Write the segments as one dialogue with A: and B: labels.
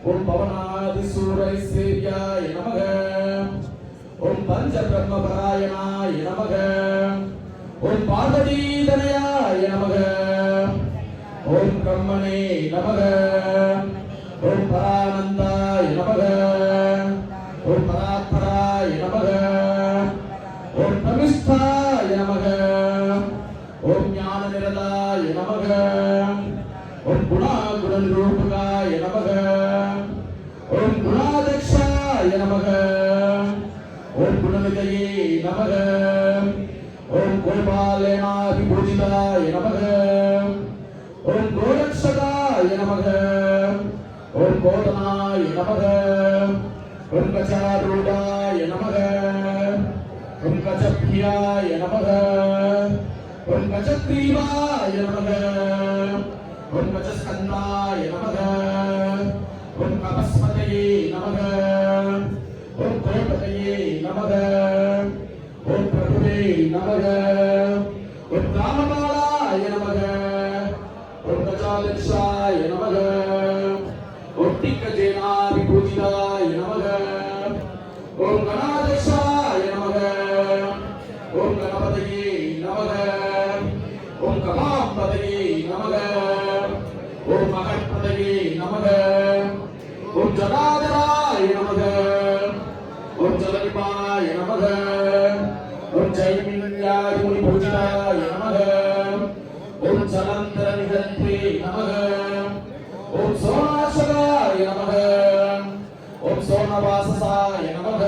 A: ஓம் பவனாதிசூரைஸ்வர்யாய நமக. ஓம் பஞ்சபிரம்மபராயணாய நமக. ஓம் பார்வதீதனயாய நமக. ஓம் பிரம்மணே நமக. ஓம் பரானந்தாய நமக. ஓம் பராத்பராய நமக. ஓம் பிரமிஷ்டாய நமக. ஓம் ஞானநிரதாய நமக. ஓம் குணாகுணநிரூபகாய நமக. ஓம் குணாதக்ஷாய நமக. ஓம் குணநிதயே நமக. ஓம் கோபாலேனாதிபூஜிதாய நமக. ஓம் கோரக்ஷகாய நமக. ஓம் கோதனாய நமக. ஓம் கஜாரூடாய நமக. ஓம் கஜப்ரியாய நமக. ஓம் கஜக்ரீவாய நமக. ஓம் கஜஸ்கந்தாய நமக. ஓம் கபஸ்மதயே நமக. ஓம் கோபதயே நமக. ஓம் பிரபுவே நமக. ஓம் ராமபாலாய நமக. ஓம் கஜாலக்ஷாய நமக. ஓம் திக்கஜேனாதிபூஜிதாய நமக. ஓம் கணாதக்ஷாய நமக. ஓம் கணபதயே நமக. ஓம் கமாம்பதயே நமக. ஓம் மகத்பதயே நமக. ஓம் ஜடாதராய நமக. ஓம் ஜலநிபாய நமக. ஓம் ஜெயமின்யாதிமுனி பூஜிதாய நமக. ஓம் ஜலந்தர நிகந்தே நமக. ஓம் சோணாசகாய நமக. ஓம் சோணவாசசாய நமக.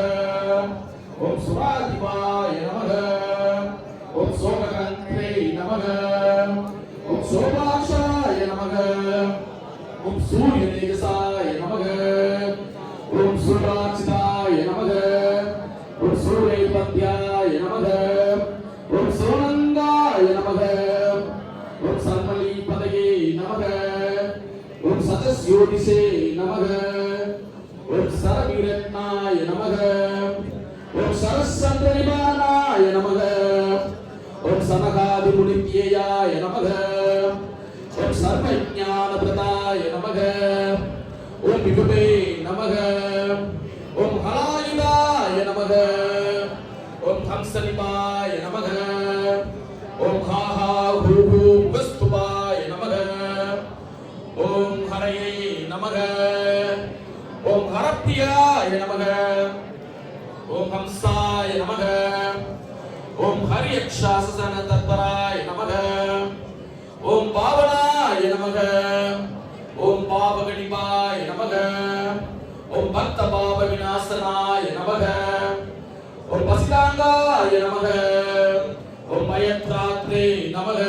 A: ஓம் சுராதிபாய நமக. ஓம் சோமகந்தே நமக. ஓம் சோபாஷாய நமக. ஓம் சூரிய தேஜசாய நமக. ஓம் சுராட்சிதாய நமக. ஓம் சூரியபத்யாய நமக. ஓம் சோனந்தாய நமக. ஓம் சர்மலீபதயே நமக. ஓம் சதஸ்யோதிஷே நமக. ஓம் சரவீரத்னாய நமக. ஓம் சரசந்திரநிபானாய நமக. ஓம் சனகாதிமுனித்யயாய நமக. ஓம் சர்வஞானபிரதாய நமக. ஓம் விபவே நமக. ஓம் ஹலாயுதாய நமக. ஓம் ஹம்சநிபாய நமக. ஓம் ஹாஹா ஹூஹூ முகஸ்துபாய நமக. ஓம் ஹரயே நமக. ஓம் ஹரப்பியாய நமக. ஓம் ஹம்சாய நமக. ஓம் ஹரியக்ஷாசன தத்பராய நமக. ஓம் பாவனாய நமக. ஓம் பாவகணிபாய நமக. ஓம் பக்த பாவ விநாசனாய நமக. ஓம் பசிதாங்காய நமக. ஓம் பயத்ராத்ரே நமக.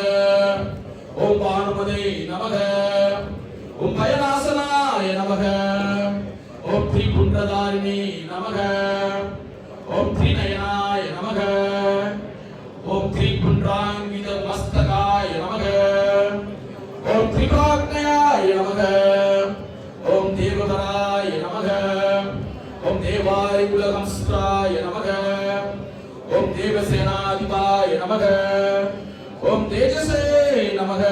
A: ஓம் பானுமதே நமக. ஓம் பயநாசனாய நமக. ஓம் திரிபுண்டதாரிணே நமக. ஓம் திரிநயனாய நமக. ஓம் திரிபுண்டாங்கித மஸ்தகாய நமக. ஓம் திரிபாக்ஞயாய நமக. ஓம் தேவதராய நமக. ஓம் தேவாரி குலகம்ஸ்ராய நமக. ஓம் தேவசேனாதிபாய நமக. ஓம் தேஜசே நமக.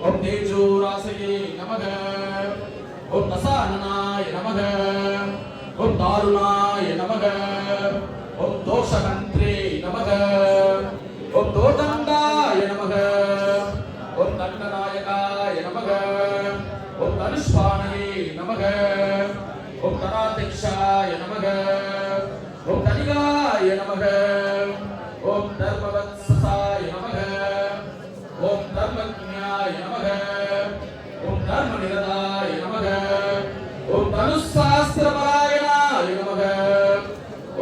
A: ஓம் தேஜோராசயே நமக. ஓம் தசானனாய நமக. ஓம் தாருணாய நமக. ஓம் தோஷகந்திரே நமக. ஓம் தோதண்டாய நமக. ஓம் தண்டநாயகாய நமக. ஓம் தனுஷ்பாணயே நமக. ஓம் தராதக்ஷாய நமக. ஓம் தனிகாய நமக. ஓம் தர்மவத்சசாய நமக. ஓம் தர்மஜ்ஞாய நமக. ஓம் தர்மநிரதாய நமக. ஓம் தனுசாஸ்திரபராயணாய நமக.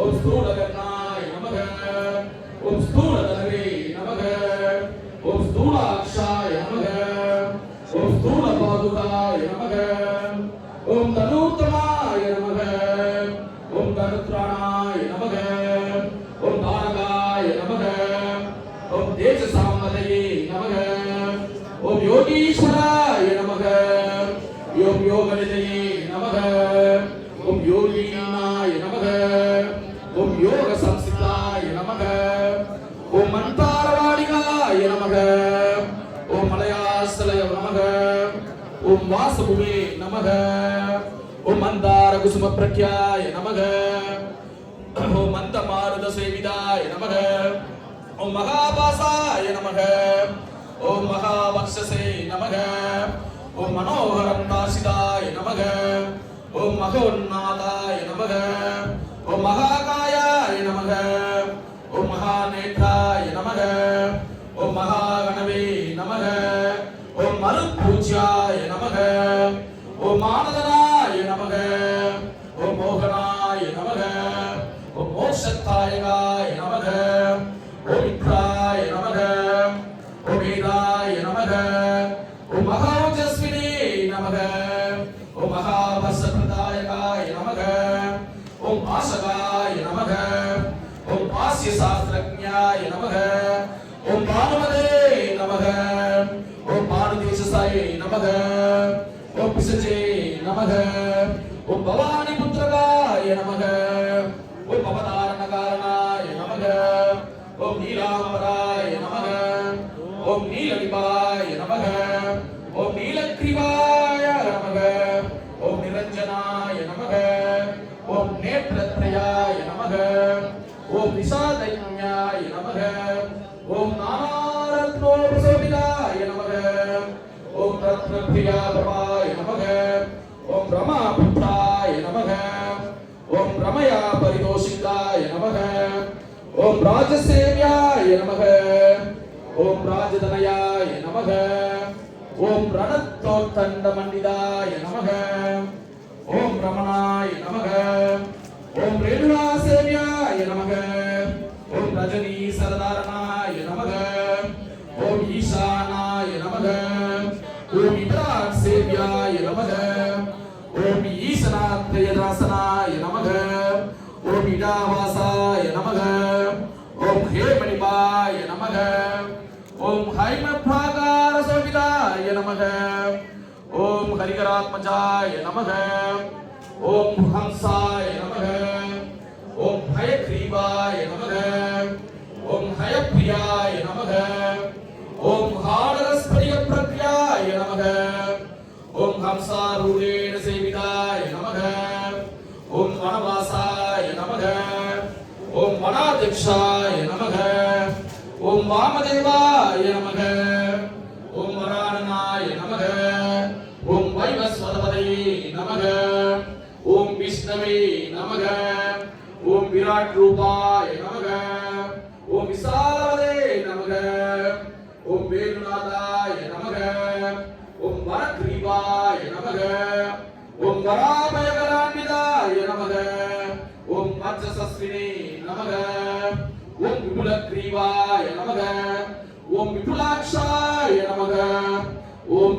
A: ஓம் ஸ்தூலகர்ணாய நமக. ஓம் ஸ்தூலதனவே நமக. ஓம் ஸ்தூலாக்ஷாய நமக. ஓம் ஸ்தூலபாதுகாய நமக. ஓம் தனூத்தமாய நமக. ஓம் தனுத்ராணாய நமக. ஓம் தாரகாய நமக. ஓம் தேஜசாமதயே நமக. ஓம் யோகீஸ்வராய நமக. ஓம் யோகநிதயே நமக. ஓம் யோகீனாய நமக. ஓம் யோக சம்சிதாய நமக. ஓம் மந்தாரவாணிகாய நமக. ஓம் மலையாசலய நமக. ஓம் வாசபுவே நமக. ஓம் மந்தார குசும பிரக்யாய நமக ஓம் மந்த மாருத சேவிதாய நமக ஓம் மகாபாசாய நமக ஓம் மகாவக்ஷசே நமக ஓம் மனோகரம் நாசிதாய நமக ஓம் மகோன்னாதாய நமக ஓம் மகாகாயாய நமக ஓம் மகாநேத்ராய நமக ஓம் மகாகணவே நமக ஓம் மருத்பூஜ்யாய நமக ஓம் மானதனாய நமக ஓம் மோகனாய நமக ஓம் மோட்சத்தாயகாய நமக ஓம் இந்திராய நமக ஓம் வேதாய நமக ஓம் மகாஜஸ்வினே நமக ஓம் மகாவசப்ரதாயகாய நமக ஓம் ஆசகாய நமக ஓம் ஆஸ்ய சாஸ்திரஜ்ஞாய நமக ஓம் பானுமதே நமக ஓம் பானுதேசசாய நமக ஓம் பிசஜே நமக ஓம் பவானி புத்திரகாய நமக ஓம் அவதாரணகாரணாய நமக ஓம் நீலாம்பராய நமக ஓம் நீலடிபாய நமக ஓம் நீலக்ரீவாய நமக ஓம் நிரஞ்சனாய நமக ஓம் நேத்ரத்ரயாய நமக ஓம் நிஷாதஞாய நமக ஓம் நானாரத்னோபசோபிதாய நமக ஓம் ரத்னப்ரியாபவாய நமக ஓம் ரமாபுத்ராய நமக ஓம் ரமயா பரிதோஷிதாய நமக ஓம் ராஜசேவியாய நமக ஓம் ராஜதனயாய நமக ஓம் ரணத்தோத்தண்ட மண்டிதாய நமக ஓம் ரமணாய நமக ஓம் ரேணுகாசேவியாய நமக ஓம் ரஜனீ சரதாரணாய நமக ஓம் ஈசானாய நமக ஓம் இதராட் சேவியாய நமக ஓம் ஈசனாத்ரயதாசனாய நமக ஓம் இடாவாசாய நமக ஓம் ஹேமணிபாய நமக ஓம் ஹைமப்ராகார சோபிதாய நமக ஓம் ஹரிகராத்மஜாய நமக ஓம் ஹம்சாய நமக ஓம் ஹயக்ரீவாய நமக ஓம் ஹயப்ரியாய நமக ஓம் ஹாடரஸ்பரிய பிரக்யாய நமக ஓம் ஹம்சாரூடேன சேவிதாய நமக ஓம் வனவாசாய நமக ஓம் வனாதக்ஷாய நமக ஓம் வாமதேவாய நமக ஓம் வராணனாய நமக ஓம் வைவஸ்வதபதயே நமக ஓம் விஷ்ணவே நமக ஓம் விராட் ரூபாய நமக ஓம் விசாலவதே நமக ஓம் வேணுநாதாய நமக ஓம் வரக்ரீவாய நமக ஓம் வராபயகரான்விதாய நமக ஓம் வத்சசஸ்வினே நமக ஓம் விபுலக்ரீவாய நமக ஓம் விபுலாக்ஷாய நமக ஓம்